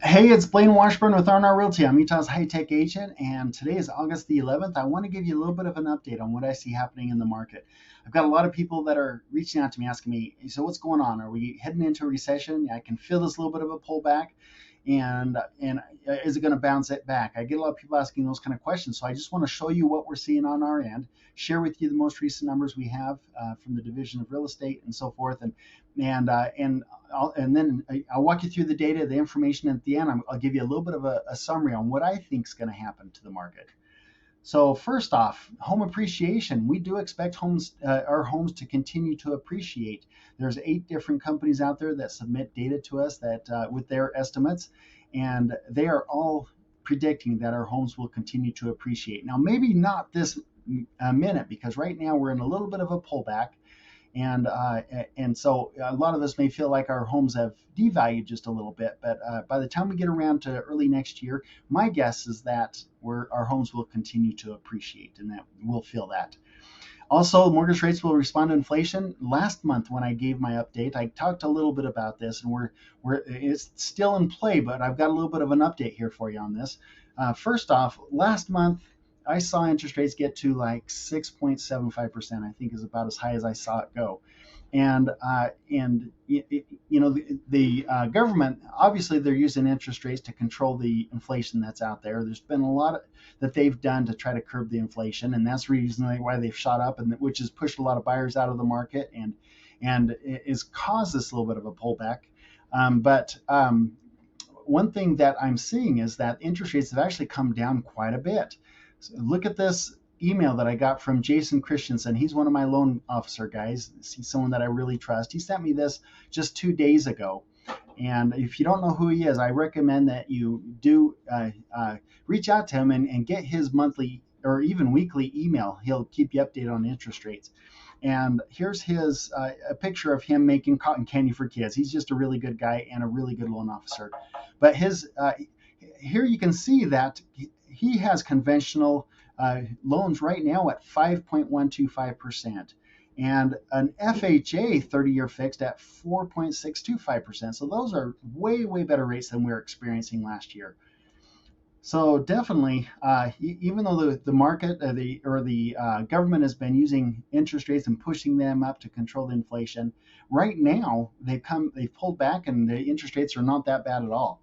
Hey, it's Blaine Washburn with R&R Realty. I'm Utah's high-tech agent, and today is August the 11th. I want to give you a little bit of an update on what I see happening in the market. I've got a lot of people that are reaching out to me asking me, so what's going on? Are we heading into a recession? I can feel this little bit of a pullback, and is it going to bounce it back? I get a lot of people asking those kind of questions, so I just want to show you what we're seeing on our end, share with you the most recent numbers we have from the Division of Real Estate and so forth, and then I'll walk you through the data, the information at the end. I'll give you a little bit of a summary on what I think is going to happen to the market. So first off, home appreciation. We do expect our homes to continue to appreciate. There's 8 different companies out there that submit data to us that with their estimates, and they are all predicting that our homes will continue to appreciate. Now, maybe not this minute, because right now we're in a little bit of a pullback, and so a lot of us may feel like our homes have devalued just a little bit, but by the time we get around to early next year, my guess is that our homes will continue to appreciate, and that we'll feel that. Also, mortgage rates will respond to inflation. Last month, when I gave my update, I talked a little bit about this, and it's still in play, but I've got a little bit of an update here for you on this. First off, last month I saw interest rates get to like 6.75%. I think is about as high as I saw it go. And the government, obviously they're using interest rates to control the inflation that's out there. There's been a lot that they've done to try to curb the inflation, and that's the reason why they've shot up, and which has pushed a lot of buyers out of the market, and has caused this little bit of a pullback. But one thing that I'm seeing is that interest rates have actually come down quite a bit. So look at this email that I got from Jason Christensen. He's one of my loan officer guys. He's someone that I really trust. He sent me this just 2 days ago. And if you don't know who he is, I recommend that you do reach out to him and get his monthly or even weekly email. He'll keep you updated on interest rates. And here's his a picture of him making cotton candy for kids. He's just a really good guy and a really good loan officer. But his here you can see that he has conventional loans right now at 5.125%, and an FHA 30-year fixed at 4.625%. So those are way, way better rates than we were experiencing last year. So definitely, even though the market the government has been using interest rates and pushing them up to control the inflation, right now they've pulled back, and the interest rates are not that bad at all.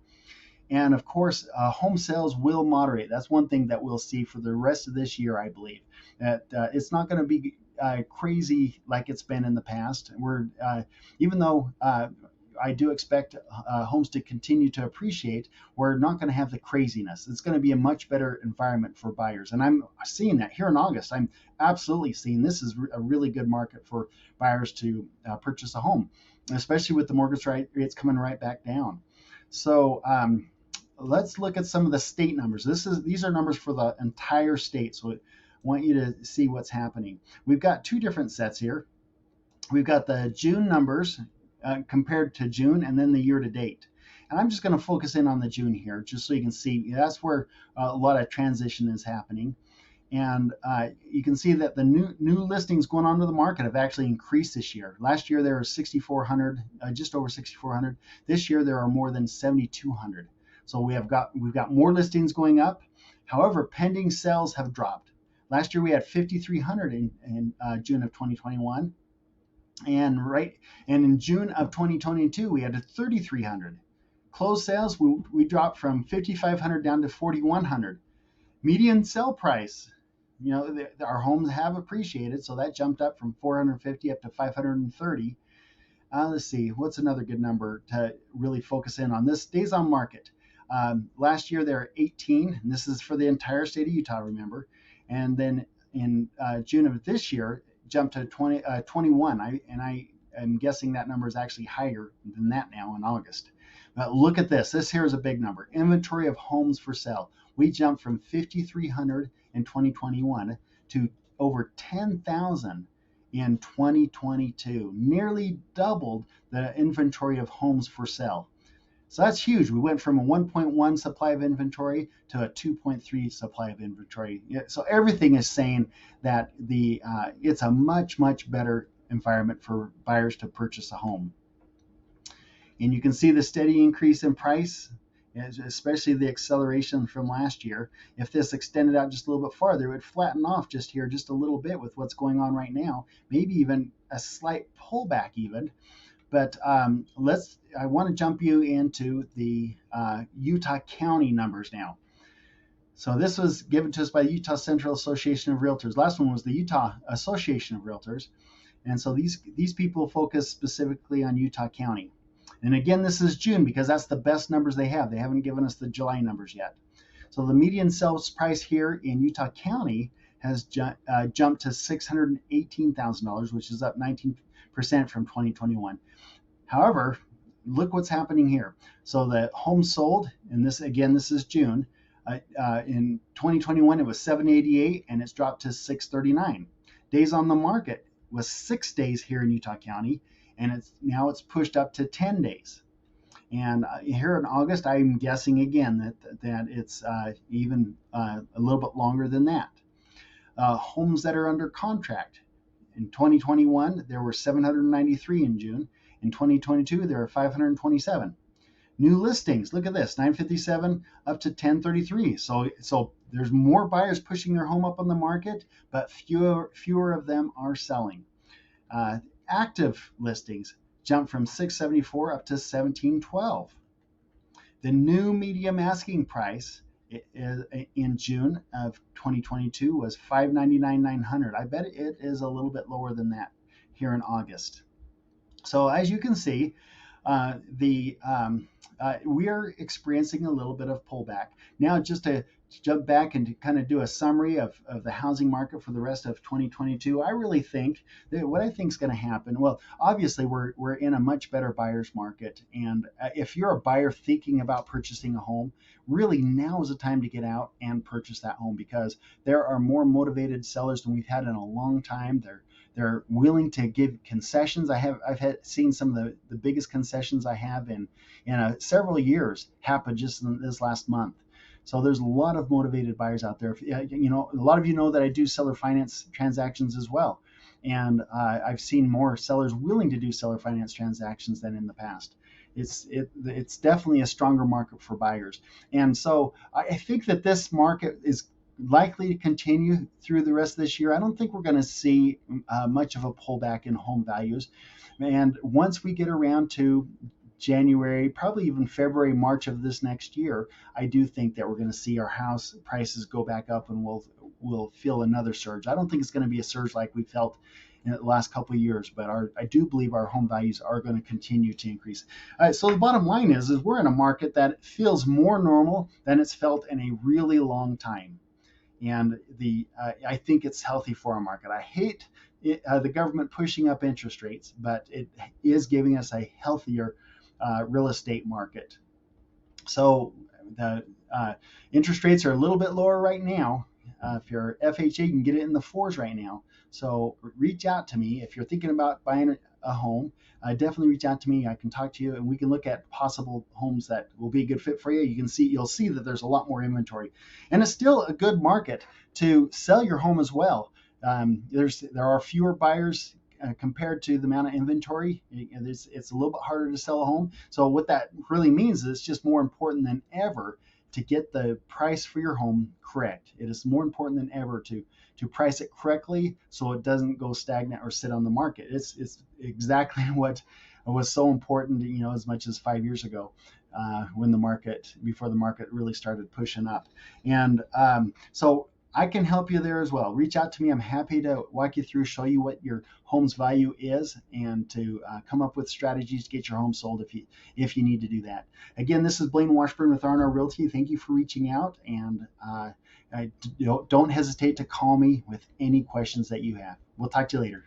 And of course, home sales will moderate. That's one thing that we'll see for the rest of this year, I believe. That it's not going to be crazy like it's been in the past. Even though I do expect homes to continue to appreciate, we're not going to have the craziness. It's going to be a much better environment for buyers. And I'm seeing that here in August. I'm absolutely seeing this is a really good market for buyers to purchase a home, especially with the mortgage rates coming right back down. So let's look at some of the state numbers. These are numbers for the entire state, so I want you to see what's happening. We've got 2 different sets here. We've got the June numbers compared to June, and then the year to date. And I'm just going to focus in on the June here, just so you can see that's where a lot of transition is happening. And you can see that the new listings going onto the market have actually increased this year. Last year there were 6,400, just over 6,400. This year there are more than 7,200. So we've got more listings going up. However, pending sales have dropped. Last year we had 5,300 in June of 2021, and in June of 2022 we had 3,300. Closed sales we dropped from 5,500 down to 4,100. Median sale price, our homes have appreciated, so that jumped up from 450 up to 530. Let's see, what's another good number to really focus in on? This days on market. Last year there were 18, and this is for the entire state of Utah, remember. And then in June of this year, jumped to 21. I am guessing that number is actually higher than that now in August. But look at this. This here is a big number. Inventory of homes for sale. We jumped from 5,300 in 2021 to over 10,000 in 2022. Nearly doubled the inventory of homes for sale. So that's huge. We went from a 1.1 supply of inventory to a 2.3 supply of inventory. So everything is saying that it's a much, much better environment for buyers to purchase a home. And you can see the steady increase in price especially the acceleration from last year. If this extended out just a little bit farther, it would flatten off just here just a little bit with what's going on right now, maybe even a slight pullback even. But I want to jump you into the Utah County numbers now. So this was given to us by the Utah Central Association of Realtors. Last one was the Utah Association of Realtors. And so these people focus specifically on Utah County. And again, this is June because that's the best numbers they have. They haven't given us the July numbers yet. So the median sales price here in Utah County has jumped to $618,000, which is up 19% from 2021. However, look what's happening here. So the homes sold, and this is June. In 2021, it was 788, and it's dropped to 639. Days on the market was 6 days here in Utah County, and it's pushed up to 10 days. And here in August, I'm guessing again that it's even a little bit longer than that. Homes that are under contract. In 2021, there were 793 in June. In 2022, there are 527. New listings, look at this, 957 up to 1033. So there's more buyers pushing their home up on the market, but fewer of them are selling. Active listings jumped from 674 up to 1712. The new medium asking price in June of 2022 was $599,900. I bet it is a little bit lower than that here in August. So as you can see, we are experiencing a little bit of pullback. Now, just to jump back and to kind of do a summary of the housing market for the rest of 2022, I really think that what I think is going to happen, well, obviously we're in a much better buyer's market. And if you're a buyer thinking about purchasing a home, really now is the time to get out and purchase that home, because there are more motivated sellers than we've had in a long time. They're willing to give concessions. I've seen some of the biggest concessions I have in several years happen just in this last month. So there's a lot of motivated buyers out there. A lot of you know that I do seller finance transactions as well, and I've seen more sellers willing to do seller finance transactions than in the past. It's definitely a stronger market for buyers, and so I think that this market is likely to continue through the rest of this year. I don't think we're going to see much of a pullback in home values. And once we get around to January, probably even February, March of this next year, I do think that we're going to see our house prices go back up, and we'll feel another surge. I don't think it's going to be a surge like we felt in the last couple of years, but I do believe our home values are going to continue to increase. So the bottom line is we're in a market that feels more normal than it's felt in a really long time. And I think it's healthy for our market. I hate the government pushing up interest rates, but it is giving us a healthier real estate market. So the interest rates are a little bit lower right now. If you're FHA, you can get it in the 4s right now. So reach out to me if you're thinking about buying a home. Definitely reach out to me. I can talk to you, and we can look at possible homes that will be a good fit for you. You'll see that there's a lot more inventory, and it's still a good market to sell your home as well. There are fewer buyers compared to the amount of inventory. It's a little bit harder to sell a home. So what that really means is it's just more important than ever to get the price for your home correct. It is more important than ever to price it correctly so it doesn't go stagnant or sit on the market. It's exactly what was so important, as much as 5 years ago, before the market really started pushing up. And so I can help you there as well. Reach out to me. I'm happy to walk you through, show you what your home's value is, and to come up with strategies to get your home sold if you need to do that. Again, this is Blaine Washburn with R&R Realty. Thank you for reaching out, and don't hesitate to call me with any questions that you have. We'll talk to you later.